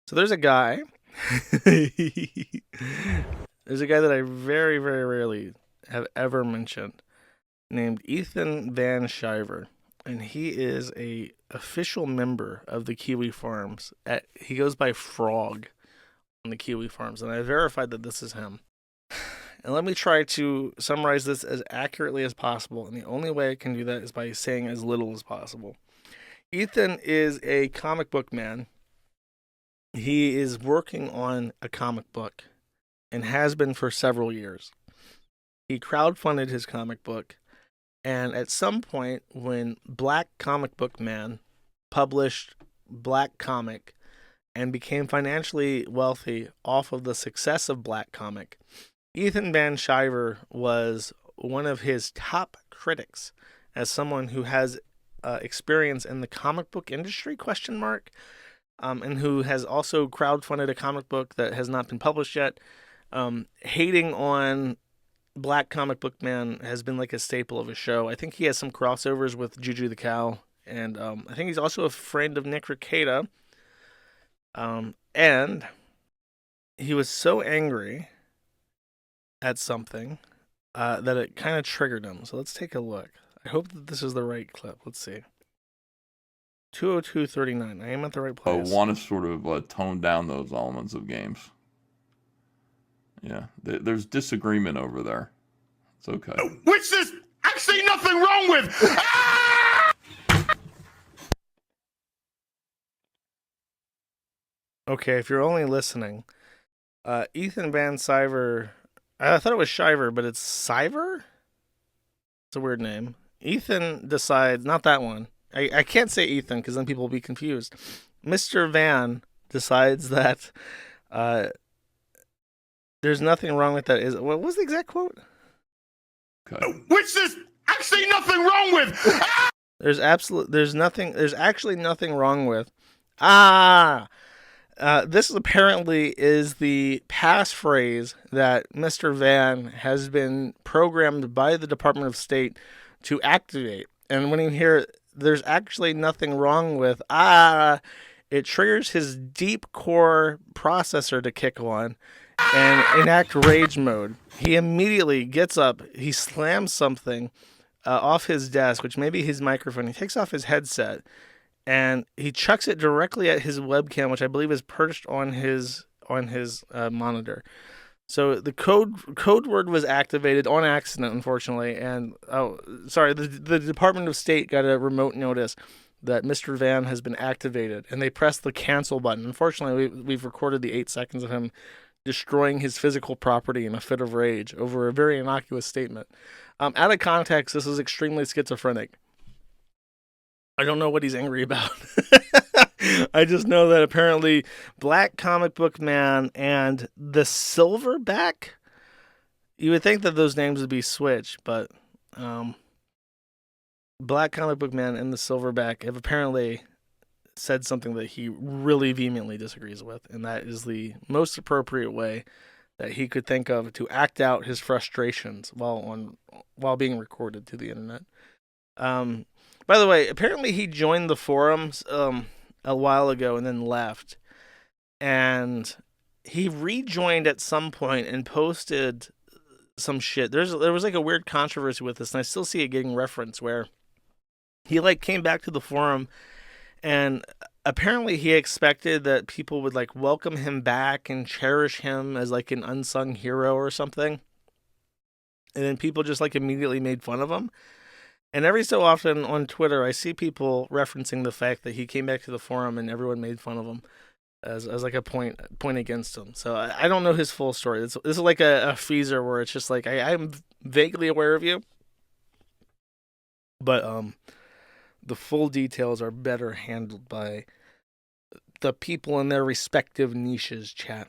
So there's a guy. There's a guy that I very, very rarely have ever mentioned named Ethan Van Sciver. And he is a official member of the Kiwi Farms. He goes by Frog on the Kiwi Farms, and I verified that this is him. And let me try to summarize this as accurately as possible. And the only way I can do that is by saying as little as possible. Ethan is a comic book man. He is working on a comic book and has been for several years. He crowdfunded his comic book, and at some point, when Black Comic Book Man published Black Comic and became financially wealthy off of the success of Black Comic, Ethan Van Sciver was one of his top critics as someone who has experience in the comic book industry, question mark, and who has also crowdfunded a comic book that has not been published yet. Hating on Black Comic Book Man has been like a staple of his show. I think he has some crossovers with Juju the Cow, and I think he's also a friend of Nick Ricada. And he was so angry at something that it kind of triggered him. So let's take a look. I hope that this is the right clip. Let's see. 202:39. I am at the right place. Want to sort of tone down those elements of games. Yeah, there's disagreement over there. It's okay. Which is actually nothing wrong with. Ah! Okay, if you're only listening, Ethan Van Sciver. I thought it was Shiver, but it's Sciver? It's a weird name. Ethan decides, not that one. I can't say Ethan because then people will be confused. Mr. Van decides that there's nothing wrong with that. What was the exact quote? Okay. Which is actually nothing wrong with. Ah! There's actually nothing wrong with. This apparently is the passphrase that Mr. Van has been programmed by the Department of State to activate. And when you hear there's actually nothing wrong with, it triggers his deep core processor to kick on and enact rage mode. He immediately gets up, he slams something off his desk, which may be his microphone. He takes off his headset and he chucks it directly at his webcam, which I believe is perched on his monitor. So the code word was activated on accident, unfortunately, and the Department of State got a remote notice that Mr. Van has been activated, and they pressed the cancel button. Unfortunately, we've recorded the 8 seconds of him destroying his physical property in a fit of rage over a very innocuous statement. Out of context, this is extremely schizophrenic. I don't know what he's angry about. I just know that apparently Black Comic Book Man and the Silverback, you would think that those names would be switched, but Black Comic Book Man and the Silverback have apparently said something that he really vehemently disagrees with, and that is the most appropriate way that he could think of to act out his frustrations while being recorded to the internet. By the way, apparently he joined the forums a while ago and then left. And he rejoined at some point and posted some shit. There was like a weird controversy with this, and I still see it getting referenced, where he like came back to the forum and apparently he expected that people would like welcome him back and cherish him as like an unsung hero or something. And then people just like immediately made fun of him. And every so often on Twitter, I see people referencing the fact that he came back to the forum and everyone made fun of him as like a point against him. So I don't know his full story. This is like a feezer where it's just like I'm vaguely aware of you, but the full details are better handled by the people in their respective niches. Chat.